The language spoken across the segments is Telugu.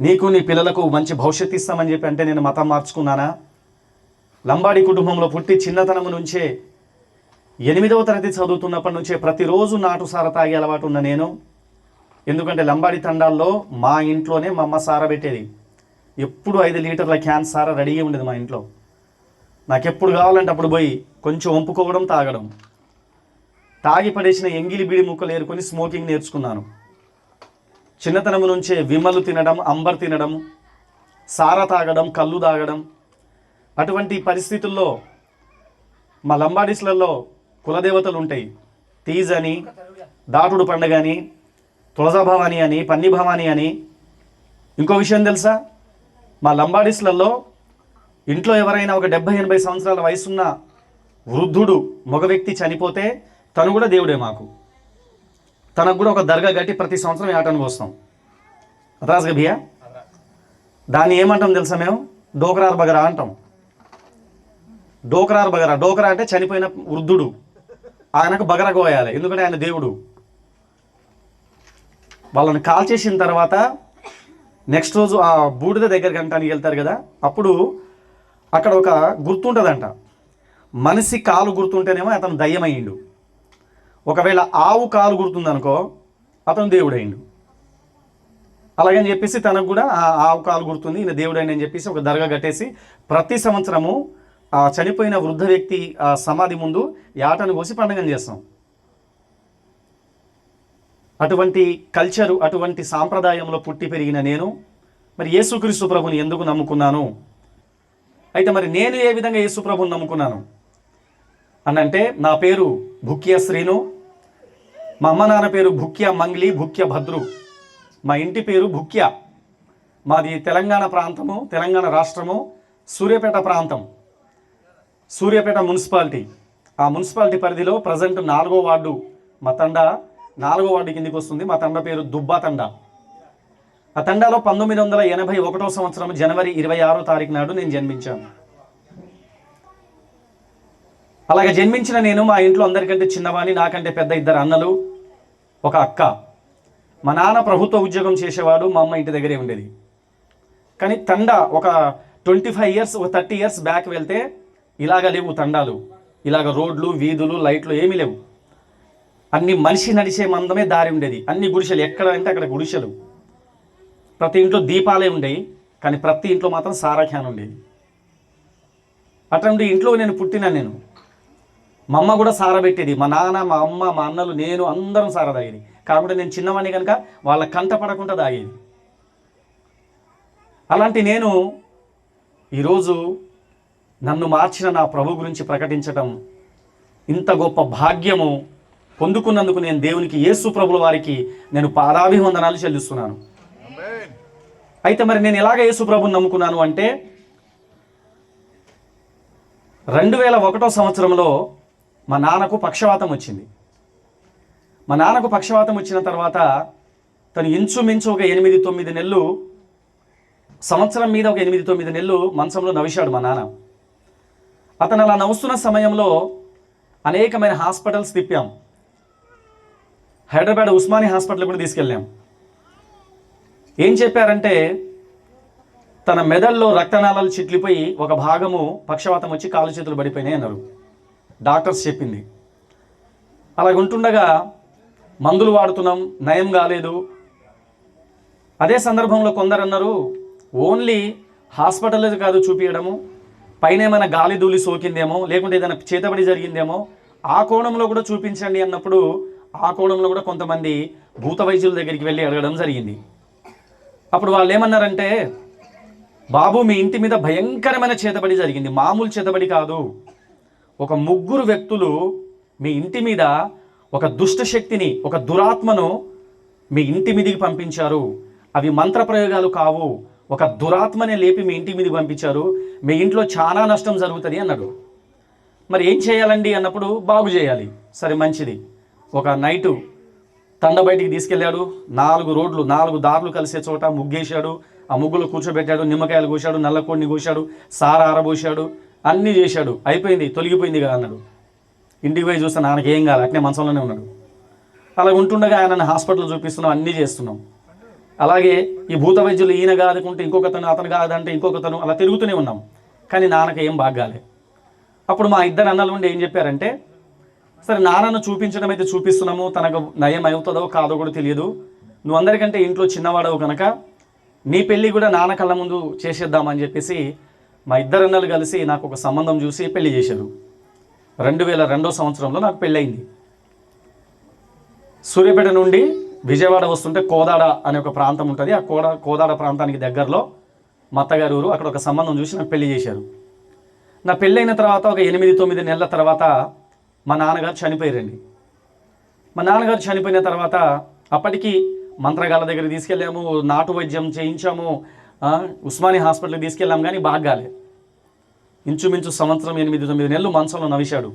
నీకు నీ పిల్లలకు మంచి భవిష్యత్తు ఇస్తామని చెప్పి అంటే నేను మతం మార్చుకున్నానా? లంబాడి కుటుంబంలో పుట్టి చిన్నతనం నుంచే 8వ తరగతి చదువుతున్నప్పటి నుంచే ప్రతిరోజు నాటుసార తాగే అలవాటు ఉన్న నేను. ఎందుకంటే లంబాడి తండాల్లో మా ఇంట్లోనే మా అమ్మ సార పెట్టేది. ఎప్పుడు 5 లీటర్ల క్యాన్ సార రెడీగా ఉండేది మా ఇంట్లో. నాకు ఎప్పుడు కావాలంటే అప్పుడు పోయి కొంచెం వంపుకోవడం, తాగడం. తాగి పడేసిన ఎంగిలి బీడి ముక్కలు ఏరుకొని స్మోకింగ్ నేర్చుకున్నాను. చిన్నతనం నుంచే విమలు తినడం, అంబర్ తినడం, సారా తాగడం, కళ్ళు తాగడం. అటువంటి పరిస్థితుల్లో మా లంబాడీస్లలో కులదేవతలు ఉంటాయి. తీజ్ అని, దాటుడు పండుగ అని, తులజాభవాని అని, పన్ని భవాని అని. ఇంకో విషయం తెలుసా? మా లంబాడీస్లలో ఇంట్లో ఎవరైనా ఒక 70-80 సంవత్సరాల వయసున్న వృద్ధుడు మగ వ్యక్తి చనిపోతే తను కూడా దేవుడే మాకు. తనకు కూడా ఒక దర్గా కట్టి ప్రతి సంవత్సరం యాటానికి వస్తాం. రాజుగా బియ్య దాన్ని ఏమంటాం తెలుసా? మేము డోకరార్ బగరా అంటాం. డోకరార్ బగరా. డోకరా అంటే చనిపోయిన వృద్ధుడు, ఆయనకు బగర కోయాలి, ఎందుకంటే ఆయన దేవుడు. వాళ్ళని కాల్ చేసిన తర్వాత నెక్స్ట్ రోజు ఆ బూడిద దగ్గరికి అంటానికి వెళ్తారు కదా, అప్పుడు అక్కడ ఒక గుర్తుంటుందంట. మనిషి కాలు గుర్తుంటేనేమో అతను దయ్యమయ్యిండు, ఒకవేళ ఆవు కాలు గుర్తుందనుకో అతను దేవుడైండు. అలాగని చెప్పేసి తనకు కూడా ఆ ఆవు కాలు గుర్తుంది, ఈయన దేవుడైంది అని చెప్పేసి ఒక దర్గా కట్టేసి ప్రతి సంవత్సరము ఆ చనిపోయిన వృద్ధ వ్యక్తి ఆ సమాధి ముందు యాటను కోసి పండుగను చేస్తాం. అటువంటి కల్చరు, అటువంటి సాంప్రదాయంలో పుట్టి పెరిగిన నేను మరి యేసుక్రీస్తు ప్రభుని ఎందుకు నమ్ముకున్నాను? అయితే మరి నేను ఏ విధంగా యేసు ప్రభుని నమ్ముకున్నాను అనంటే, నా పేరు భుక్య శ్రీను, మా అమ్మ నాన్న పేరు భుక్య మంగ్లీ, భుక్య భద్రు, మా ఇంటి పేరు భుక్య. మాది తెలంగాణ ప్రాంతము, తెలంగాణ రాష్ట్రము, సూర్యాపేట ప్రాంతం, సూర్యాపేట మున్సిపాలిటీ. ఆ మున్సిపాలిటీ పరిధిలో ప్రజెంట్ 4వ వార్డు మా తండా 4వ వార్డు కిందికి వస్తుంది. మా తండ పేరు దుబ్బా తండా. ఆ తండాలో 1981వ సంవత్సరం జనవరి 26వ తారీఖు నాడు నేను జన్మించాను. అలాగే జన్మించిన నేను మా ఇంట్లో అందరికంటే చిన్నవాణి, నాకంటే పెద్ద 2 అన్నలు, ఒక అక్క. మా నాన్న ప్రభుత్వ ఉద్యోగం చేసేవాడు, మా అమ్మ ఇంటి దగ్గరే ఉండేది. కానీ తండ ఒక 25 ఇయర్స్, ఒక 30 ఇయర్స్ బ్యాక్ వెళ్తే ఇలాగ లేవు తండాలు. ఇలాగ రోడ్లు, వీధులు, లైట్లు ఏమీ లేవు. అన్ని మనిషి నడిచే మందమే దారి ఉండేది. అన్ని గుడిసెలు, ఎక్కడ అంటే అక్కడ గుడిసెలు. ప్రతి ఇంట్లో దీపాలే ఉండేవి, కానీ ప్రతి ఇంట్లో మాత్రం సారా క్యాన్ ఉండేది. అటువంటి ఇంట్లో నేను పుట్టిన నేను. మా అమ్మ కూడా సారా పెట్టేది. మా నాన్న, మా అమ్మ, మా అన్నలు, నేను అందరం సారా తాగేది. కాబట్టి నేను చిన్నవాడిని కనుక వాళ్ళ కంట పడకుండా తాగేది. అలాంటి నేను ఈరోజు నన్ను మార్చిన నా ప్రభు గురించి ప్రకటించటం, ఇంత గొప్ప భాగ్యము పొందుకున్నందుకు నేను దేవునికి, యేసు ప్రభుల వారికి నేను పాదాభివందనాలు చెల్లిస్తున్నాను. అయితే మరి నేను ఎలాగ యేసు ప్రభుని నమ్ముకున్నాను అంటే, 2001వ సంవత్సరంలో మా నాన్నకు పక్షవాతం వచ్చింది. మా నాన్నకు పక్షవాతం వచ్చిన తర్వాత తను ఇంచుమించు ఒక 8-9 నెలలు, సంవత్సరం మీద ఒక 8-9 నెలలు మంచంలో నవిశాడు మా నాన్న. అతను అలా నవ్వుతున్న సమయంలో అనేకమైన హాస్పిటల్స్ తిప్పాం. హైదరాబాద్ ఉస్మానియా హాస్పిటల్ కూడా తీసుకెళ్ళాం. ఏం చెప్పారంటే, తన మెదడులో రక్తనాళాలు చిట్లిపోయి ఒక భాగము పక్షవాతం వచ్చి కాళ్ళు చేతులు పడిపోయినాయి అన్నారు డాక్టర్స్ చెప్పింది. అలాగ ఉంటుండగా మందులు వాడుతున్నాం, నయం కాలేదు. అదే సందర్భంలో కొందరు అన్నారు, ఓన్లీ హాస్పిటల్ కాదు చూపించడము, పైన ఏమైనా గాలి ధూళి సోకిందేమో, లేకుంటే ఏదైనా చేతబడి జరిగిందేమో, ఆ కోణంలో కూడా చూపించండి అన్నప్పుడు ఆ కోణంలో కూడా కొంతమంది భూత వైద్యుల దగ్గరికి వెళ్ళి అడగడం జరిగింది. అప్పుడు వాళ్ళు ఏమన్నారంటే, బాబు మీ ఇంటి మీద భయంకరమైన చేతబడి జరిగింది, మామూలు చేతబడి కాదు. ఒక 3 వ్యక్తులు మీ ఇంటి మీద ఒక దుష్ట శక్తిని, ఒక దురాత్మను మీ ఇంటి మీదకి పంపించారు. అవి మంత్రప్రయోగాలు కావు, ఒక దురాత్మనే లేపి మీ ఇంటి మీదకి పంపించారు. మీ ఇంట్లో చాలా నష్టం జరుగుతుంది అన్నాడు. మరి ఏం చేయాలండి అన్నప్పుడు, బాగు చేయాలి. సరే మంచిది. ఒక నైటు తండ బయటికి తీసుకెళ్ళాడు. 4 రోడ్లు, 4 దారులు కలిసే చోట ముగ్గేశాడు. ఆ ముగ్గులు కూర్చోబెట్టాడు, నిమ్మకాయలు కోశాడు, నల్లకోడిని కోశాడు, సారా ఆరబోశాడు, అన్నీ చేశాడు. అయిపోయింది, తొలగిపోయింది కదా అన్నాడు. ఇంటికి పోయి చూస్తే నాన్నకి ఏం కాదు, అట్నే మంచంలోనే ఉన్నాడు. అలా ఉంటుండగా ఆయనను హాస్పిటల్ చూపిస్తున్నాం, అన్నీ చేస్తున్నాం. అలాగే ఈ భూత వైద్యులు ఈయన కాదుకుంటే ఇంకొకతను, అతను కాదంటే ఇంకొకతను, అలా తిరుగుతూనే ఉన్నాం. కానీ నాన్నకి ఏం బాగాలే. అప్పుడు మా ఇద్దరు అన్నలు ఉండి ఏం చెప్పారంటే, సరే నాన్నను చూపించడం అయితే చూపిస్తున్నాము, తనకు నయం అవుతుందో కాదో కూడా తెలియదు, నువ్వు అందరికంటే ఇంట్లో చిన్నవాడవు కనుక నీ పెళ్ళి కూడా నాన్న కళ్ళ ముందు చేసేద్దామని చెప్పేసి మా ఇద్దరు అన్నలు కలిసి నాకు ఒక సంబంధం చూసి పెళ్లి చేశారు. 2002 సంవత్సరంలో నాకు పెళ్ళయింది. సూర్యాపేట నుండి విజయవాడ వస్తుంటే కోదాడ అనే ఒక ప్రాంతం ఉంటుంది. ఆ కోదాడ ప్రాంతానికి దగ్గరలో మా అత్తగారి ఊరు. అక్కడ ఒక సంబంధం చూసి నాకు పెళ్లి చేశారు. నా పెళ్ళైన తర్వాత ఒక 8-9 నెలల తర్వాత మా నాన్నగారు చనిపోయారండి. మా నాన్నగారు చనిపోయిన తర్వాత అప్పటికి మంత్రగాళ్ళ దగ్గర తీసుకెళ్ళాము, నాటు వైద్యం చేయించాము, ఉస్మానియా హాస్పిటల్కి తీసుకెళ్ళాము, కానీ బాగాలే. ఇంచుమించు సంవత్సరం 8-9 నెలలు మంచంలో నవిశాడు,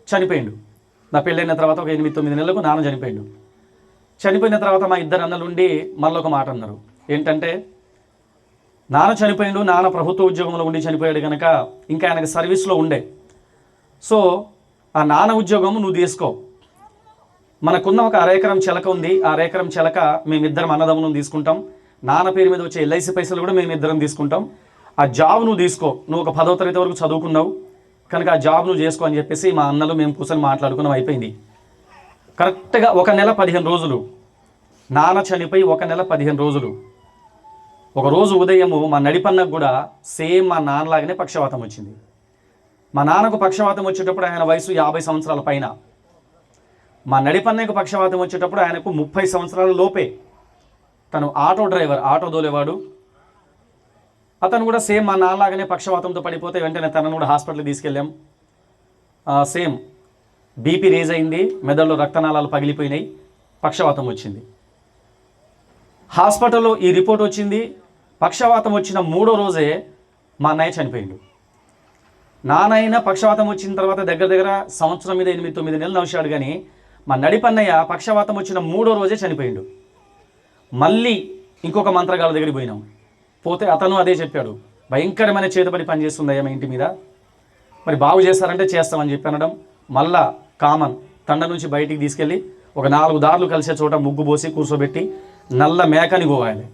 చనిపోయిండు. నా పెళ్ళైన తర్వాత ఒక 8-9 నెలలకు నాన్న చనిపోయిండు. చనిపోయిన తర్వాత మా ఇద్దరు అన్నలు ఉండి మళ్ళీ ఒక మాట అన్నారు. ఏంటంటే, నాన్న చనిపోయిండు, నాన్న ప్రభుత్వ ఉద్యోగంలో ఉండి చనిపోయాడు కనుక ఇంకా ఆయనకు సర్వీస్లో ఉండే, సో ఆ నాన్న ఉద్యోగం నువ్వు తీసుకో, మనకున్న ఒక 1/2 ఎకరం చెలక ఉంది, ఆ 1/2 ఎకరం చెలక మేమిద్దరం అన్నదమ్ములను తీసుకుంటాం, నాన్న పేరు మీద వచ్చే LIC పైసలు కూడా మేమిద్దరం తీసుకుంటాం, ఆ జాబ్ నువ్వు తీసుకో, నువ్వు ఒక 10వ తరగతి వరకు చదువుకున్నావు కనుక ఆ జాబ్ నువ్వు చేసుకో అని చెప్పేసి మా అన్నలు మేము కూర్చొని మాట్లాడుకున్నాం. అయిపోయింది. కరెక్ట్గా 1 నెల 15 రోజులు, నాన్న చనిపోయి 1 నెల 15 రోజులు, ఒక రోజు ఉదయము మా నడిపన్నకు కూడా సేమ్ మా నాన్నలాగానే పక్షవాతం వచ్చింది. మా నాన్నకు పక్షవాతం వచ్చేటప్పుడు ఆయన వయసు 50 సంవత్సరాల పైన, మా నడిపన్నకు పక్షవాతం వచ్చేటప్పుడు ఆయనకు 30 సంవత్సరాల లోపే. తను ఆటో డ్రైవర్, ఆటో దోలేవాడు. అతను కూడా సేమ్ మా నాన్నలాగానే పక్షవాతంతో పడిపోతే వెంటనే తనను కూడా హాస్పిటల్కి తీసుకెళ్ళాం. సేమ్ బీపీ రేజ్ అయింది, మెదడులో రక్తనాళాలు పగిలిపోయినాయి, పక్షవాతం వచ్చింది. హాస్పిటల్లో ఈ రిపోర్ట్ వచ్చింది. పక్షవాతం వచ్చిన 3వ రోజే మా అన్నయ్య చనిపోయిండు. నాన్నైనా పక్షవాతం వచ్చిన తర్వాత దగ్గర దగ్గర సంవత్సరం మీద 8-9 నెలలు నడిచాడు, కానీ మా నడిపన్నయ్య పక్షవాతం వచ్చిన 3వ రోజే చనిపోయిండు. మళ్ళీ ఇంకొక మంత్రగాళ్ళ దగ్గరికి పోయినాం. పోతే అతను అదే చెప్పాడు, భయంకరమైన చేతబడి పనిచేస్తుందయ్యా మా ఇంటి మీద, మరి బాగు చేస్తారంటే చేస్తామని చెప్పి అనడం. మళ్ళా కామన్ తండ నుంచి బయటికి తీసుకెళ్ళి ఒక 4 దారులు కలిసే చోట ముగ్గు పోసి కూర్చోబెట్టి నల్ల మేకని గోవాలి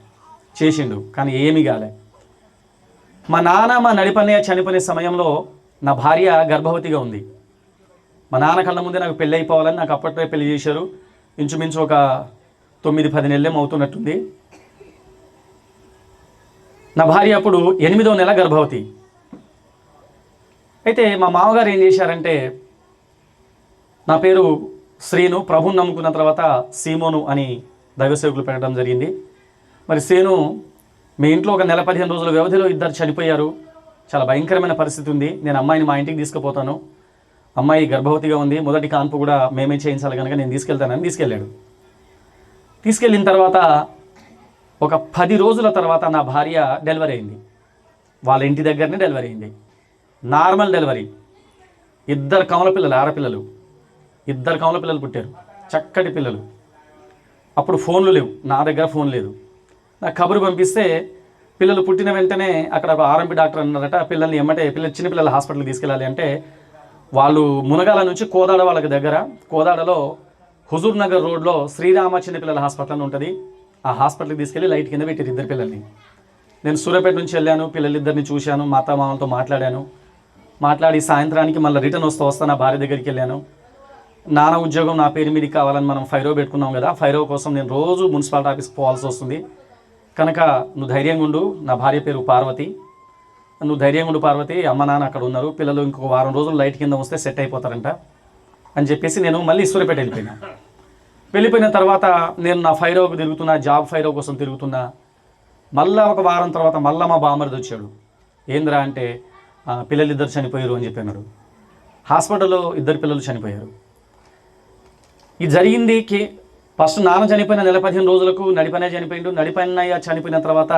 చేసిండు, కానీ ఏమీ కాలే. మా నాన్న మా నడిపన్నయ్య చనిపోయే సమయంలో నా భార్య గర్భవతిగా ఉంది. మా నాన్న కళ్ళ ముందే నాకు పెళ్ళి అయిపోవాలని నాకు అప్పట్లో పెళ్లి చేశారు. ఇంచుమించు ఒక 9-10 నెలలేం అవుతున్నట్టుంది. నా భార్య అప్పుడు 8వ నెల గర్భవతి. అయితే మా మామగారు ఏం చేశారంటే, నా పేరు శ్రీను, ప్రభుని నమ్ముకున్న తర్వాత సీమోను అని దైవసేవకులు పెట్టడం జరిగింది. మరి శ్రీను మీ ఇంట్లో ఒక నెల 15 రోజుల వ్యవధిలో 2 చనిపోయారు, చాలా భయంకరమైన పరిస్థితి ఉంది, నేను అమ్మాయిని మా ఇంటికి తీసుకుపోతాను, అమ్మాయి గర్భవతిగా ఉంది, మొదటి కాన్పు కూడా మేమే చేయించాలి కనుక నేను తీసుకెళ్తానని తీసుకెళ్ళాడు. తీసుకెళ్ళిన తర్వాత ఒక 10 రోజుల తర్వాత నా భార్య డెలివరీ అయింది. వాళ్ళ ఇంటి దగ్గరనే డెలివరీ అయింది, నార్మల్ డెలివరీ. 2 కమల పిల్లలు, ఆడపిల్లలు, 2 కమల పిల్లలు పుట్టారు, చక్కటి పిల్లలు. అప్పుడు ఫోన్లు లేవు, నా దగ్గర ఫోన్ లేదు. నాకు కబురు పంపిస్తే పిల్లలు పుట్టిన వెంటనే అక్కడ ఒక RMP డాక్టర్ అన్నారట, పిల్లల్ని చిన్నపిల్లల హాస్పిటల్కి తీసుకెళ్ళాలి అంటే, వాళ్ళు మునగాల నుంచి కోదాడ వాళ్ళకి దగ్గర, కోదాడలో హుజూర్ నగర్ రోడ్లో శ్రీరామ చిన్నపిల్లల హాస్పిటల్ అని ఉంటుంది, ఆ హాస్పిటల్కి తీసుకెళ్ళి లైట్ కింద పెట్టారు 2 పిల్లల్ని. నేను సూర్యాపేట నుంచి వెళ్ళాను, పిల్లలిద్దరిని చూశాను, మా అత్త మామలతో మాట్లాడి సాయంత్రానికి మళ్ళీ రిటర్న్ వస్తా నా భార్య దగ్గరికి వెళ్ళాను. నాన్న ఉద్యోగం నా పేరు మీదకి కావాలని మనం ఫైరో పెట్టుకున్నాం కదా, ఫైరో కోసం నేను రోజు మున్సిపాలిటీ ఆఫీస్కి పోవాల్సి వస్తుంది కనుక నువ్వు ధైర్యంగా ఉండు, నా భార్య పేరు పార్వతి, నువ్వు ధైర్యంగా ఉండు పార్వతి, అమ్మ నాన్న అక్కడ ఉన్నారు, పిల్లలు ఇంకొక 1 వారం రోజులు లైట్ కింద వస్తే సెట్ అయిపోతారంట అని చెప్పేసి నేను మళ్ళీ సూర్యాపేట వెళ్ళిపోయిన తర్వాత నేను నా ఫైరోకి తిరుగుతున్నా, జాబ్ ఫైరో కోసం తిరుగుతున్నా. మళ్ళీ ఒక 1 వారం తర్వాత మళ్ళీ మా బామ్మరిది వచ్చాడు. ఏంద్రా అంటే, పిల్లలు 2 చనిపోయారు అని చెప్పి. హాస్పిటల్లో 2 పిల్లలు చనిపోయారు. ఇది జరిగింది ఫస్ట్ నాన్న చనిపోయిన నెల 15 రోజులకు నడిపన్నయ్య చనిపోయిండు. నడిపన్నయ్య చనిపోయిన తర్వాత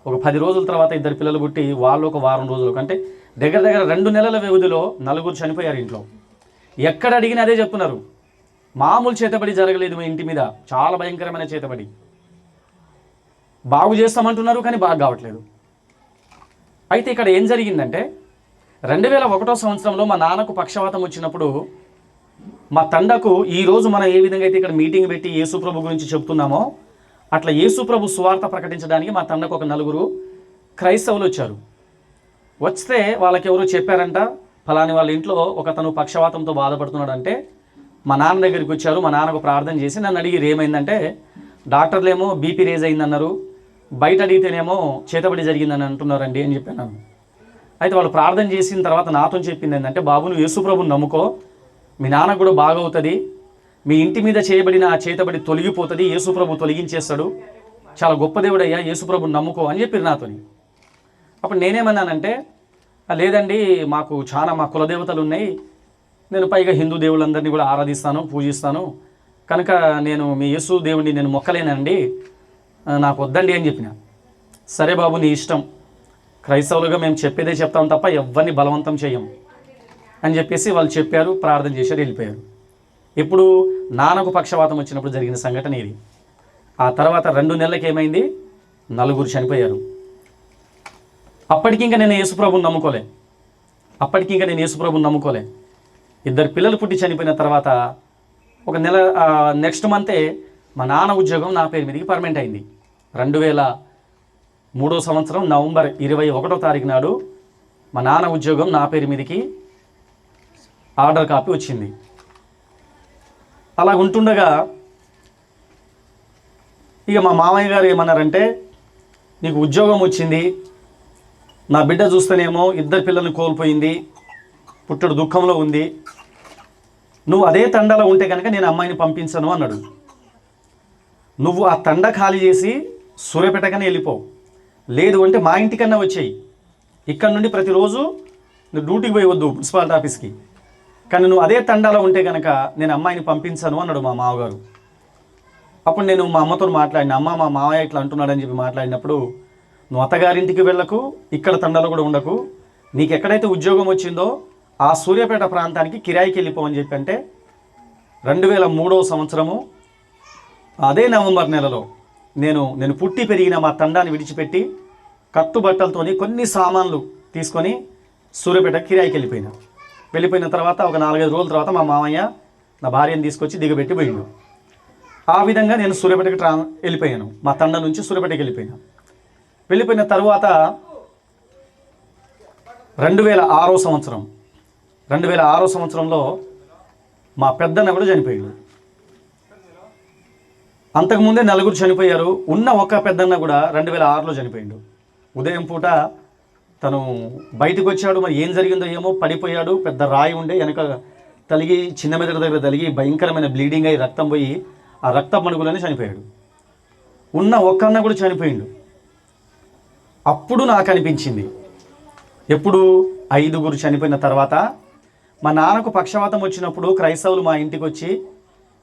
ఒక 10 రోజుల తర్వాత 2 పిల్లలు పుట్టి వాళ్ళు ఒక 1 వారం రోజులకు, అంటే దగ్గర దగ్గర 2 నెలల వ్యవధిలో 4 చనిపోయారు ఇంట్లో. ఎక్కడ అడిగినా అదే చెప్తున్నారు, మామూలు చేతబడి జరగలేదు మీ ఇంటి మీద, చాలా భయంకరమైన చేతబడి, బాగు చేస్తామంటున్నారు కానీ బాగా కావట్లేదు. అయితే ఇక్కడ ఏం జరిగిందంటే, 2001 సంవత్సరంలో మా నాన్నకు పక్షవాతం వచ్చినప్పుడు మా తండకు ఈరోజు మనం ఏ విధంగా అయితే ఇక్కడ మీటింగ్ పెట్టి యేసుప్రభు గురించి చెప్తున్నామో అట్లా యేసు ప్రభు సువార్త ప్రకటించడానికి మా తండకు ఒక 4 క్రైస్తవులు వచ్చారు. వస్తే వాళ్ళకి ఎవరు చెప్పారంట, ఫలాని వాళ్ళ ఇంట్లో ఒకతను పక్షవాతంతో బాధపడుతున్నాడంటే మా నాన్న దగ్గరికి వచ్చారు. మా నాన్నకు ప్రార్థన చేసి నన్ను అడిగిరు ఏమైందంటే, డాక్టర్లేమో బీపీ రేజ్ అయిందన్నారు, బయట అడిగితేనేమో చేతబడి జరిగిందని అంటున్నారండి అని చెప్పాను. అయితే వాళ్ళు ప్రార్థన చేసిన తర్వాత నాతో చెప్పింది ఏంటంటే, బాబు నువ్వు యేసు ప్రభుని నమ్ముకో, మీ నాన్నకు కూడా బాగవుతుంది, మీ ఇంటి మీద చేయబడిన ఆ చేతబడి తొలగిపోతుంది, యేసు ప్రభు తొలగించేస్తాడు, చాలా గొప్ప దేవుడయ్యా, యేసు ప్రభుని నమ్ముకో అని చెప్పారు నాతోని. అప్పుడు నేనేమన్నానంటే, లేదండి మాకు చాలా మా కులదేవతలు ఉన్నాయి, నేను పైగా హిందూ దేవుళ్ళందరినీ కూడా ఆరాధిస్తాను, పూజిస్తాను, కనుక నేను మీ యేసు దేవుడిని నేను మొక్కలేనండి, నాకు వద్దండి అని చెప్పిన. సరే బాబు నీ ఇష్టం, క్రైస్తవులుగా మేము చెప్పేదే చెప్తాం తప్ప ఎవరిని బలవంతం చేయం అని చెప్పేసి వాళ్ళు చెప్పారు, ప్రార్థన చేశారు, వెళ్ళిపోయారు. ఇప్పుడు నాన్నకు పక్షవాతం వచ్చినప్పుడు జరిగిన సంఘటన ఇది. ఆ తర్వాత 2 నెలలకు ఏమైంది, 4 చనిపోయారు. అప్పటికి ఇంకా నేను యేసుప్రభుని నమ్ముకోలే. 2 పిల్లలు పుట్టి చనిపోయిన తర్వాత ఒక నెల నెక్స్ట్ మంతే మా నాన్న ఉద్యోగం నా పేరు మీదకి పర్మనెంట్ అయింది. 2003 సంవత్సరం నవంబర్ 21వ తారీఖు నాడు మా నాన్న ఉద్యోగం నా పేరు మీదకి ఆర్డర్ కాపీ వచ్చింది. అలా ఉంటుండగా ఇక మా మామయ్య గారు ఏమన్నారంటే, నీకు ఉద్యోగం వచ్చింది, నా బిడ్డ చూస్తేనేమో 2 పిల్లల్ని కోల్పోయింది, పుట్టడు దుఃఖంలో ఉంది, నువ్వు అదే తండాలో ఉంటే కనుక నేను అమ్మాయిని పంపించను అన్నాడు. నువ్వు ఆ తండ ఖాళీ చేసి సూర్యాపేటకనే వెళ్ళిపో, లేదు అంటే మా ఇంటికన్నా వచ్చేయి, ఇక్కడ నుండి ప్రతిరోజు నువ్వు డ్యూటీకి పోయి వద్దు మున్సిపాలిటీ ఆఫీస్కి, కానీ నువ్వు అదే తండాలో ఉంటే కనుక నేను అమ్మాయిని పంపించను అన్నాడు మా మామగారు. అప్పుడు నేను మా అమ్మతో మాట్లాడిన, అమ్మ మా మామయ్య ఇట్లా అంటున్నాడని చెప్పి మాట్లాడినప్పుడు, నువ్వు అత్తగారింటికి వెళ్ళకు, ఇక్కడ తండాలో కూడా ఉండకు, నీకు ఎక్కడైతే ఉద్యోగం వచ్చిందో ఆ సూర్యాపేట ప్రాంతానికి కిరాయికి వెళ్ళిపోవని చెప్పి అంటే 2003వ సంవత్సరము అదే నవంబర్ నెలలో నేను పుట్టి పెరిగిన మా తండాన్ని విడిచిపెట్టి కట్టుబట్టలతోని కొన్ని సామాన్లు తీసుకొని సూర్యాపేట కిరాయికి వెళ్ళిపోయిన తర్వాత ఒక 4-5 రోజుల తర్వాత మా మామయ్య నా భార్యను తీసుకొచ్చి దిగబెట్టి పోయిండు. ఆ విధంగా నేను సూర్యాపేటకి వెళ్ళిపోయాను, మా తండ నుంచి సూర్యాపేటకి వెళ్ళిపోయిన తర్వాత 2006 సంవత్సరంలో మా పెద్దన్న కూడా చనిపోయాడు. అంతకుముందే 4 చనిపోయారు. ఉన్న ఒక పెద్దన్న కూడా 2006లో చనిపోయాడు. ఉదయం పూట తను బయటకు వచ్చాడు, మరి ఏం జరిగిందో ఏమో, పడిపోయాడు, పెద్ద రాయి ఉండే వెనక తలిగి చిన్న మెదడు దగ్గర తలిగి భయంకరమైన బ్లీడింగ్ అయ్యి రక్తం పోయి ఆ రక్త మణుగులని చనిపోయాడు. ఉన్న ఒక్కన్న కూడా చనిపోయాడు. అప్పుడు నాకు అనిపించింది, ఎప్పుడు 5 చనిపోయిన తర్వాత మా నాన్నకు పక్షవాతం వచ్చినప్పుడు క్రైస్తవులు మా ఇంటికి వచ్చి,